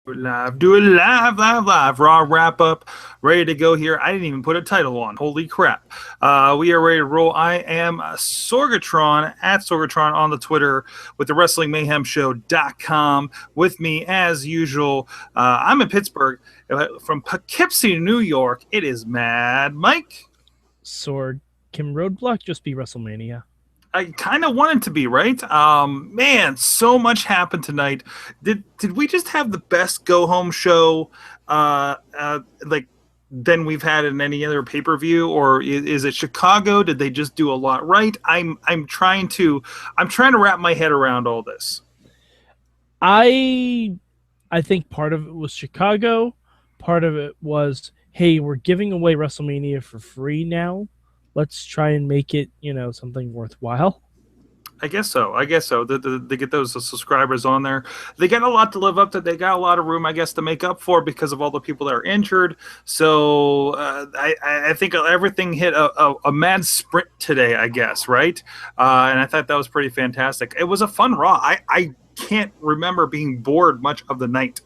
Do it live. Raw wrap up, ready to go here. I didn't even put a title on. Holy crap. We are ready to roll. I am Sorgatron at Sorgatron on the Twitter with the WrestlingMayhemShow.com. With me, as usual, I'm in Pittsburgh. From Poughkeepsie, New York, it is Mad Mike. Sorg, can Roadblock just be WrestleMania? I kind of want it to be, right? Man, so much happened tonight. Did we just have the best go home show like than we've had in any other pay-per-view, or is it Chicago? Did they just do a lot right? I'm trying to wrap my head around all this. I think part of it was Chicago. Part of it was, hey, we're giving away WrestleMania for free now. Let's try and make it, something worthwhile. I guess so. They get those subscribers on there. They got a lot to live up to. They got a lot of room, I guess, to make up for because of all the people that are injured. So I think everything hit a mad sprint today, I guess, right? And I thought that was pretty fantastic. It was a fun Raw. I can't remember being bored much of the night.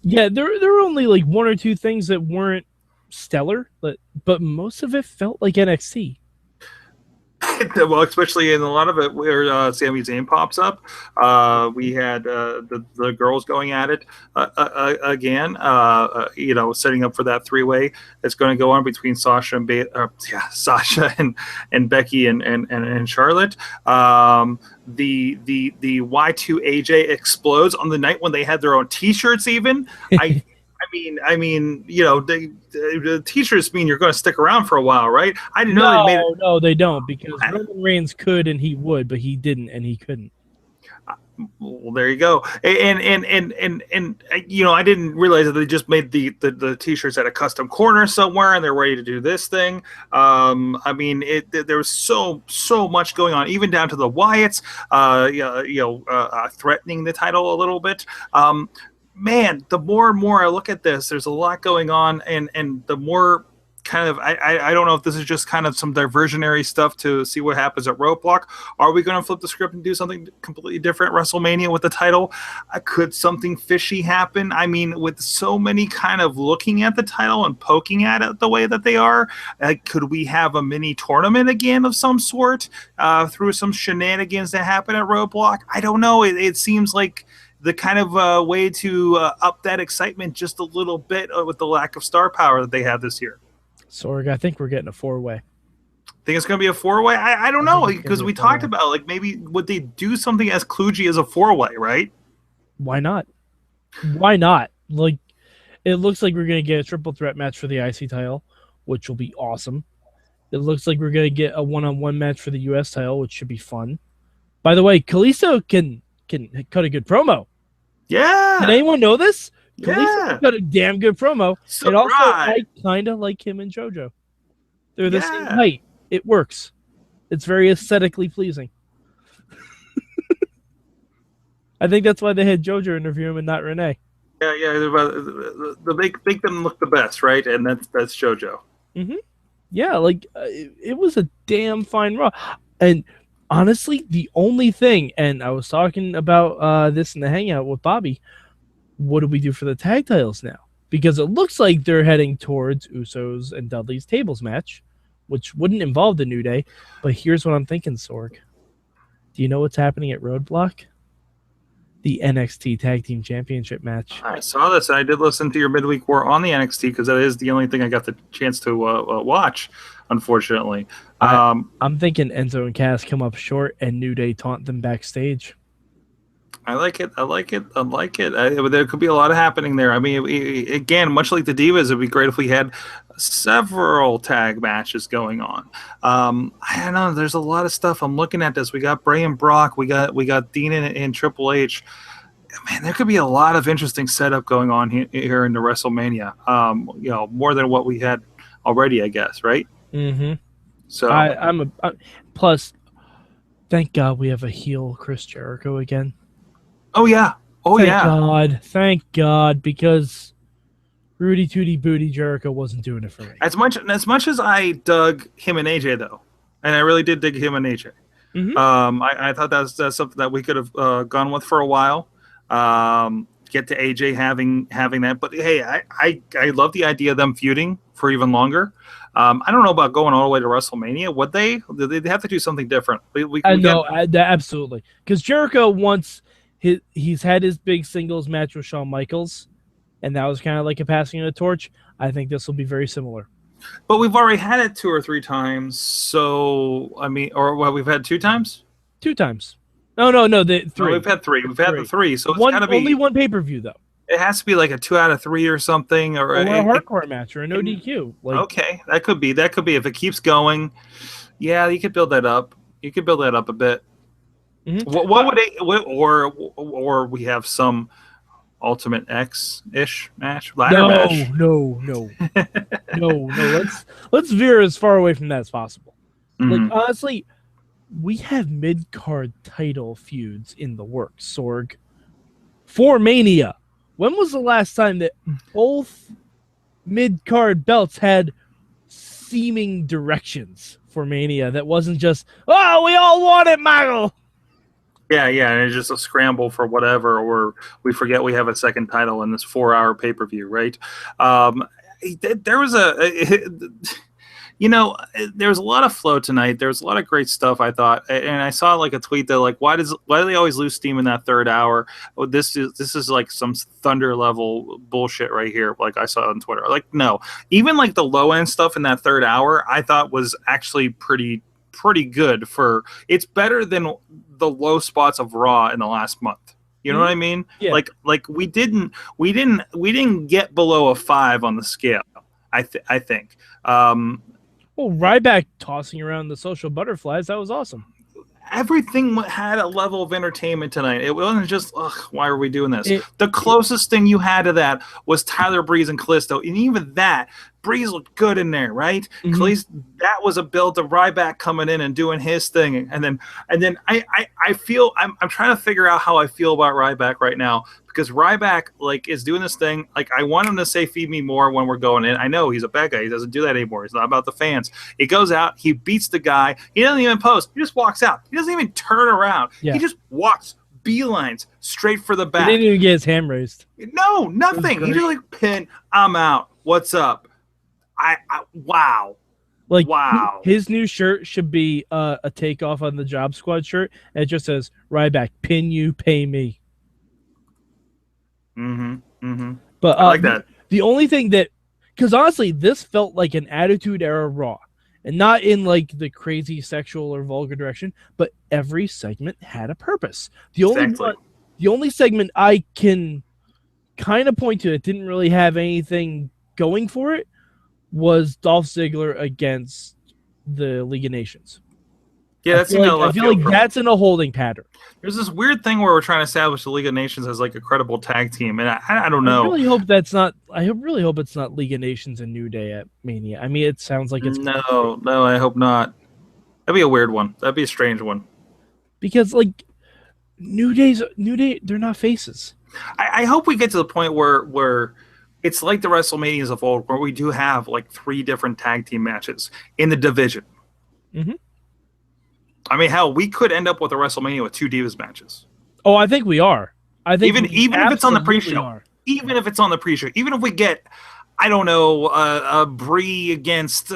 Yeah, there were only like one or two things that weren't stellar, but most of it felt like NXT. Well, especially in a lot of it where Sami Zayn pops up. We had the girls going at it again, setting up for that three-way that's going to go on between Sasha and Becky and Charlotte. The Y2AJ Implodes on the night when they had their own T-shirts even. The T-shirts mean you're going to stick around for a while, right? I didn't know they made it. No, they don't, because Roman Reigns could and he would, but he didn't and he couldn't. Well, there you go. And I didn't realize that they just made the T-shirts at a custom corner somewhere, and they're ready to do this thing. There was so much going on, even down to the Wyatts, threatening the title a little bit. Man, the more and more I look at this, there's a lot going on, and the more kind of I don't know if this is just kind of some diversionary stuff to see what happens at Roadblock. Are we going to flip the script and do something completely different at WrestleMania with the title? Could something fishy happen? I mean, with so many kind of looking at the title and poking at it the way that they are, could we have a mini tournament again of some sort through some shenanigans that happen at Roadblock? I don't know. It seems like the kind of way to up that excitement just a little bit with the lack of star power that they have this year. Sorg, I think we're getting a four-way. Think it's going to be a four-way? I don't know, because we talked about, like, maybe would they do something as kludgy as a four-way, right? Why not? Why not? Like, it looks like we're going to get a triple threat match for the IC title, which will be awesome. It looks like we're going to get a one-on-one match for the US title, which should be fun. By the way, Kalisto can cut a good promo. Yeah. Did anyone know this? Yeah. Kalisto got a damn good promo. Surprise. And also, I kind of like him and JoJo. They're the same height. It works. It's very aesthetically pleasing. I think that's why they had JoJo interview him and not Renee. Yeah. The make them look the best, right? And that's JoJo. Mm-hmm. Yeah, it was a damn fine Raw. And honestly, the only thing, and I was talking about this in the Hangout with Bobby, what do we do for the tag titles now? Because it looks like they're heading towards Usos and Dudley's tables match, which wouldn't involve the New Day. But here's what I'm thinking, Sorg. Do you know what's happening at Roadblock? The NXT Tag Team Championship match. I saw this. I did listen to your midweek war on the NXT because that is the only thing I got the chance to watch, unfortunately. I'm thinking Enzo and Cass come up short and New Day taunt them backstage. I like it. There could be a lot of happening there. I mean, again, much like the Divas, it'd be great if we had several tag matches going on. I don't know. There's a lot of stuff. I'm looking at this. We got Bray and Brock. We got Dean and Triple H. Man, there could be a lot of interesting setup going on here in the WrestleMania. More than what we had already, I guess. Right? Mm-hmm. So plus, thank God we have a heel Chris Jericho again. Oh yeah. Thank God, because Rudy Tooty Booty Jericho wasn't doing it for me. As much as I dug him and AJ though, and I really did dig him and AJ. Mm-hmm. I thought that's something that we could have gone with for a while. get to AJ having that. But hey, I love the idea of them feuding for even longer. I don't know about going all the way to WrestleMania. Would they? They'd have to do something different. Absolutely. Because Jericho he's had his big singles match with Shawn Michaels, and that was kind of like a passing of the torch. I think this will be very similar. But we've already had it 2 or 3 times. So I mean, we've had 2 times. 2 times. No, 3. No, we've had 3. We've had the 3. So it's gotta be only one pay-per-view though. It has to be like a 2 out of 3 or something, or a hardcore match or an ODQ. Okay, that could be if it keeps going. Yeah, you could build that up. You could build that up a bit. Mm-hmm. What would it? Or we have some Ultimate X-ish match, ladder match. No. Let's veer as far away from that as possible. Mm-hmm. Like honestly, we have mid-card title feuds in the works. Sorg for Mania. When was the last time that both mid-card belts had seeming directions for Mania that wasn't just, oh, we all want it, Michael? Yeah, and it's just a scramble for whatever, or we forget we have a second title in this 4-hour pay-per-view, right? There was there was a lot of flow tonight. There was a lot of great stuff, I thought, and I saw like a tweet that like, why do they always lose steam in that 3rd hour? Oh, this is like some Thunder level bullshit right here. Like I saw on Twitter. Like no, even like the low end stuff in that 3rd hour, I thought was actually pretty good. It's better than the low spots of Raw in the last month. You know what I mean? Yeah. Like we didn't get below a 5 on the scale. I think. Well, Ryback tossing around the social butterflies, that was awesome. Everything had a level of entertainment tonight. It wasn't just, why are we doing this? The closest thing you had to that was Tyler Breeze and Kalisto. And even that, Breeze looked good in there, right? Mm-hmm. That was a build to Ryback coming in and doing his thing. And then I feel, I'm trying to figure out how I feel about Ryback right now. Because Ryback is doing this thing. Like I want him to say "feed me more" when we're going in. I know he's a bad guy. He doesn't do that anymore. It's not about the fans. He goes out. He beats the guy. He doesn't even pose. He just walks out. He doesn't even turn around. Yeah. He just walks beelines straight for the back. He didn't even get his hand raised. No, nothing. He just pin. I'm out. What's up? Wow. Wow. His new shirt should be a takeoff on the Job Squad shirt. And it just says Ryback, pin you, pay me. But I like that. The only thing because honestly, this felt like an Attitude Era Raw, and not in like the crazy sexual or vulgar direction, but every segment had a purpose. The only segment I can kind of point to that didn't really have anything going for it was Dolph Ziggler against the League of Nations. Yeah, I feel like that's in a holding pattern. There's this weird thing where we're trying to establish the League of Nations as like a credible tag team, and I don't know. I really hope that's not. I really hope it's not League of Nations and New Day at Mania. I mean, it sounds like it's no. I hope not. That'd be a weird one. That'd be a strange one. Because like New Day, they're not faces. I hope we get to the point where it's like the WrestleManias of old, where we do have like 3 different tag team matches in the division. Mm-hmm. I mean, hell, we could end up with a WrestleMania with 2 Divas matches. Oh, I think we are. I think even if it's on the pre-show, even if it's on the pre-show, even if we get, I don't know, Brie against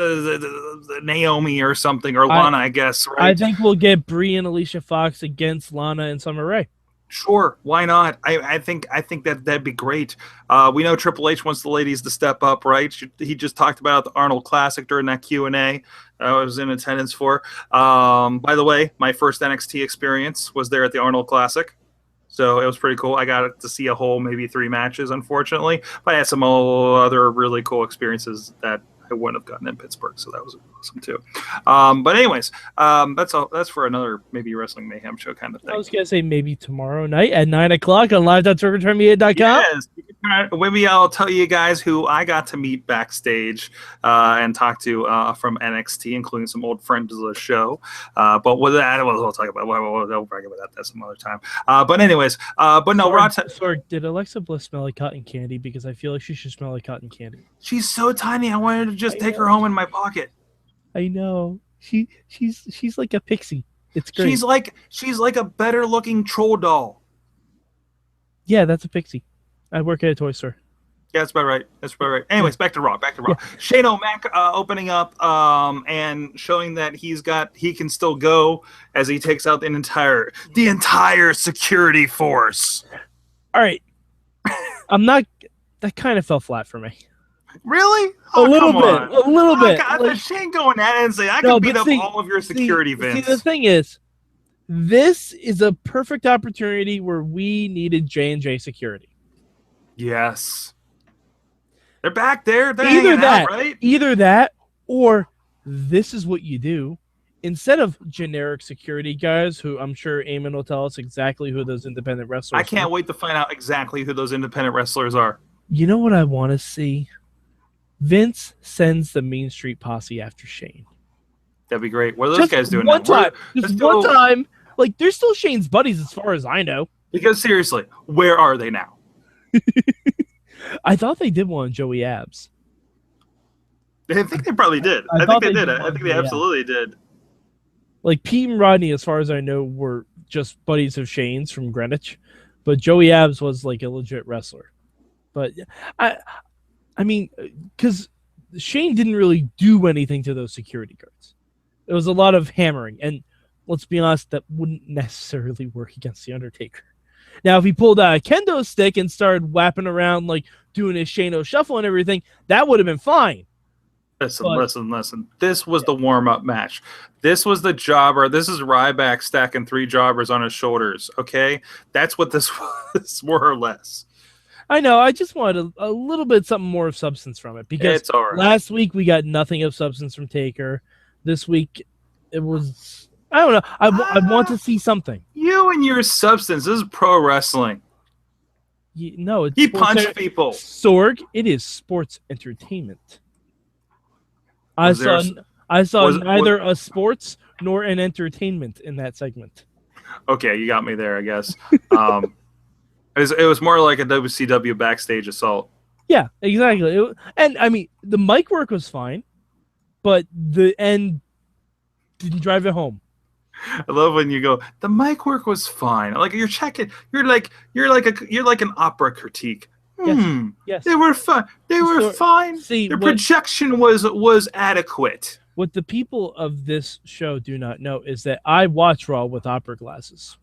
Naomi or something, or Lana, I guess. Right? I think we'll get Brie and Alicia Fox against Lana and Summer Rae. Sure, why not? I think that'd be great. We know Triple H wants the ladies to step up, right? He just talked about the Arnold Classic during that Q&A. I was in attendance for. By the way, my first NXT experience was there at the Arnold Classic, so it was pretty cool. I got to see a whole maybe 3 matches, unfortunately, but I had some other really cool experiences that I wouldn't have gotten in Pittsburgh, so that was awesome too. But anyways, that's for another maybe Wrestling Mayhem show kind of thing. I was gonna say maybe tomorrow night at 9:00 on live.sorgatronmedia.com. Yes, maybe I'll tell you guys who I got to meet backstage and talk to from NXT, including some old friends of the show. But with that, we'll talk about. We'll brag about that some other time. But anyways, but no, Sorry, did Alexa Bliss smell like cotton candy? Because I feel like she should smell like cotton candy. She's so tiny. I wanted to just take her home in my pocket. I know. She's like a pixie. It's great. She's like a better looking troll doll. Yeah, that's a pixie. I work at a toy store. Yeah, that's about right. That's about right. Anyways, back to Raw. Yeah. Shane O'Mac opening up and showing that he can still go as he takes out the entire security force. All right. That kind of fell flat for me. Really? A little bit. God, like, Shane going at it and saying, I can beat up all of your security, Vince. See, the thing is, this is a perfect opportunity where we needed J&J security. Yes. They're back there. They're either that, out, right? Either that, or this is what you do. Instead of generic security guys, who I'm sure Eamon will tell us exactly who those independent wrestlers are. I can't wait to find out exactly who those independent wrestlers are. You know what I want to see? Vince sends the Mean Street Posse after Shane. That'd be great. What are those guys doing one now? Time. Like, they're still Shane's buddies as far as I know. Because seriously, where are they now? I thought they did one on Joey Abs. I think they probably did. I think they did. I think they absolutely did. Like, Pete and Rodney, as far as I know, were just buddies of Shane's from Greenwich. But Joey Abs was like a legit wrestler. But I mean, because Shane didn't really do anything to those security guards. It was a lot of hammering. And let's be honest, that wouldn't necessarily work against The Undertaker. Now, if he pulled out a kendo stick and started whapping around, like doing his Shane-O shuffle and everything, that would have been fine. Listen. This was the warm-up match. This was the jobber. This is Ryback stacking 3 jobbers on his shoulders, okay? That's what this was, more or less. I know. I just wanted a little bit something more of substance from it. Because it's all right. Last week we got nothing of substance from Taker. This week it was... I don't know. I want to see something. You and your substance. This is pro wrestling. No, it's he punched people. Sorg, it is sports entertainment. I saw neither a sports nor an entertainment in that segment. Okay, you got me there, I guess. It was more like a WCW backstage assault. Yeah, exactly. And I mean, the mic work was fine, but the end didn't drive it home. I love when you go, the mic work was fine. Like you're checking, you're like an opera critique. Yes. They were fine. They were fine. See, their projection was adequate. What the people of this show do not know is that I watch Raw with opera glasses.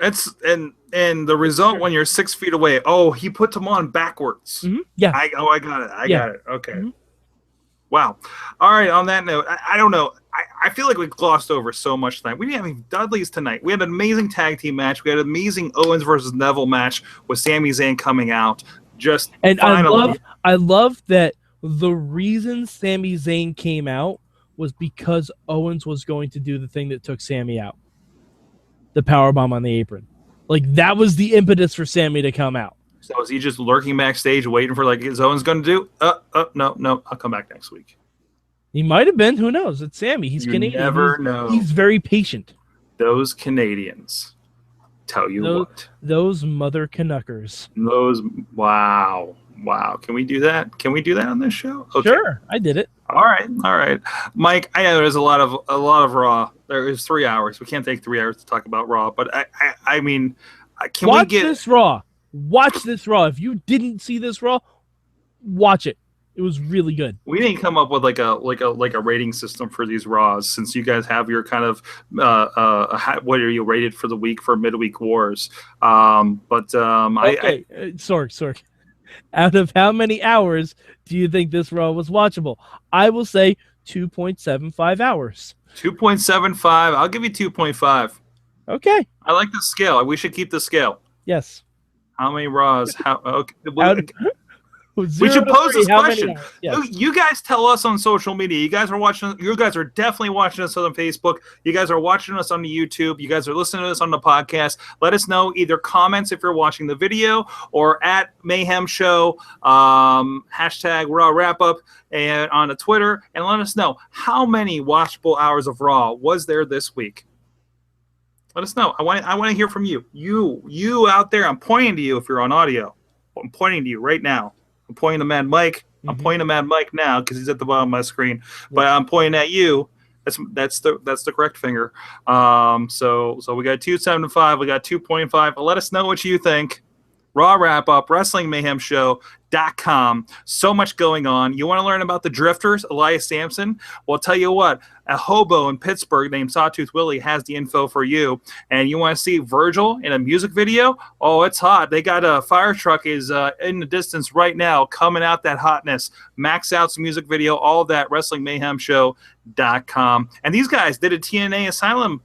And the result when you're 6 feet away. Oh, he put them on backwards. Mm-hmm. Yeah. I got it. I got it. Okay. Mm-hmm. Wow. All right. On that note, I don't know. I feel like we glossed over so much tonight. We didn't have any Dudleys tonight. We had an amazing tag team match. We had an amazing Owens versus Neville match with Sami Zayn coming out. Finally. I love that the reason Sami Zayn came out was because Owens was going to do the thing that took Sami out. The powerbomb on the apron. Like, that was the impetus for Sami to come out. So is he just lurking backstage waiting for, like, is Owens going to do? No, I'll come back next week. He might have been. Who knows? It's Sami. He's Canadian. Never know. He's very patient. Those Canadians. Tell you what. Those mother Canuckers. Wow. Can we do that? Can we do that on this show? Okay. Sure, I did it. All right. Mike, I know there's a lot of Raw. There is 3 hours. We can't take 3 hours to talk about Raw, but I mean, can we get this Raw? Watch this Raw. If you didn't see this Raw, watch it. It was really good. We didn't come up with like a rating system for these Raws, since you guys have your kind of what are you rated for the week for midweek wars? Okay, Sorg. Out of how many hours do you think this Raw was watchable? I will say 2.75 hours. 2.75. I'll give you 2.5. Okay. I like the scale. We should keep the scale. Yes. How many Raws? Okay. We should pose this question. Yes. You guys tell us on social media. You guys are definitely watching us on Facebook. You guys are watching us on the YouTube. You guys are listening to us on the podcast. Let us know, either comments if you're watching the video, or at Mayhem Show, hashtag Raw Wrap Up, and on the Twitter, and let us know how many watchable hours of Raw was there this week. Let us know. I want to hear from you. You out there. I'm pointing to you if you're on audio. I'm pointing to you right now. I'm pointing to Mad Mike. I'm pointing to Mad Mike now because he's at the bottom of my screen. But I'm pointing at you. That's the correct finger. So we got 2.75, we got 2.5. Let us know what you think. Raw Wrap Up, WrestlingMayhemShow.com. So much going on. You want to learn about the Drifters, Elias Sampson? Well, I'll tell you what, a hobo in Pittsburgh named Sawtooth Willie has the info for you. And you want to see Virgil in a music video? Oh, it's hot. They got a fire truck is in the distance right now, coming out that hotness. Max Out's music video, all of that, WrestlingMayhemShow.com. And these guys did a TNA Asylum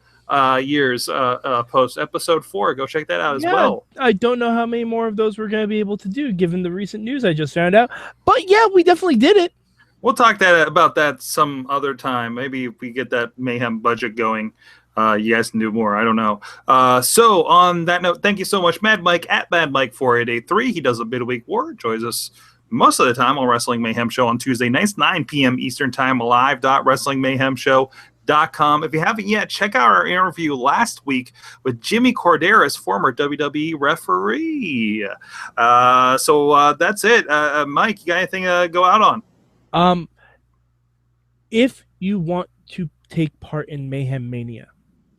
years post episode 4. Go check that out as well. I don't know how many more of those we're going to be able to do given the recent news I just found out, but yeah, we definitely did it. We'll talk about that some other time. Maybe if we get that Mayhem budget going, you guys can do more. I don't know. So on that note, thank you so much, Mad Mike at Mad Mike 4883. He does a midweek war, joins us most of the time on Wrestling Mayhem Show on Tuesday nights, 9 p.m. Eastern Time, live.wrestlingmayhemshow.com. If you haven't yet, check out our interview last week with Jimmy Corderas, former WWE referee. So that's it. Mike, you got anything to go out on? If you want to take part in Mayhem Mania,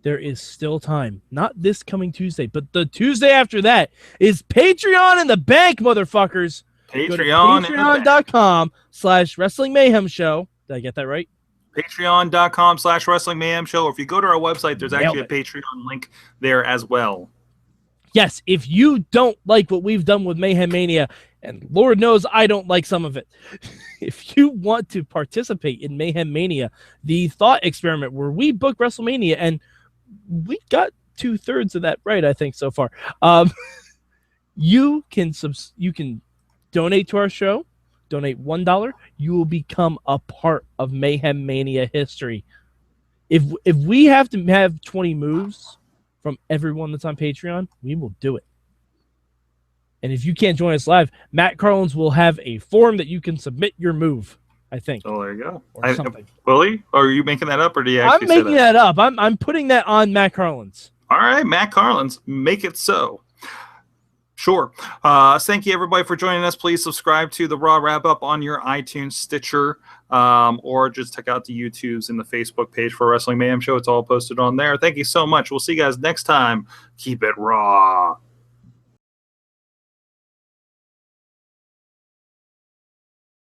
there is still time. Not this coming Tuesday, but the Tuesday after that is Patreon in the bank, motherfuckers. Patreon.com/Wrestling Mayhem Show. Did I get that right? Patreon.com/Wrestling Mayhem Show. Or if you go to our website, there's actually a Patreon link there as well. Yes, if you don't like what we've done with Mayhem Mania, and Lord knows I don't like some of it, if you want to participate in Mayhem Mania, the thought experiment where we book WrestleMania, and we got 2/3 of that right, I think, so far. You can donate to our show. Donate $1, you will become a part of Mayhem Mania history. If we have to have 20 moves from everyone that's on Patreon, we will do it. And if you can't join us live, Matt Carlins will have a form that you can submit your move, I think. Oh, there you go. Something. Willie? Or are you making that up, or do you actually I'm making that up. I'm putting that on Matt Carlins. All right, Matt Carlins, make it so. Sure. Thank you, everybody, for joining us. Please subscribe to the Raw Wrap-Up on your iTunes, Stitcher, or just check out the YouTubes and the Facebook page for Wrestling Mayhem Show. It's all posted on there. Thank you so much. We'll see you guys next time. Keep it raw.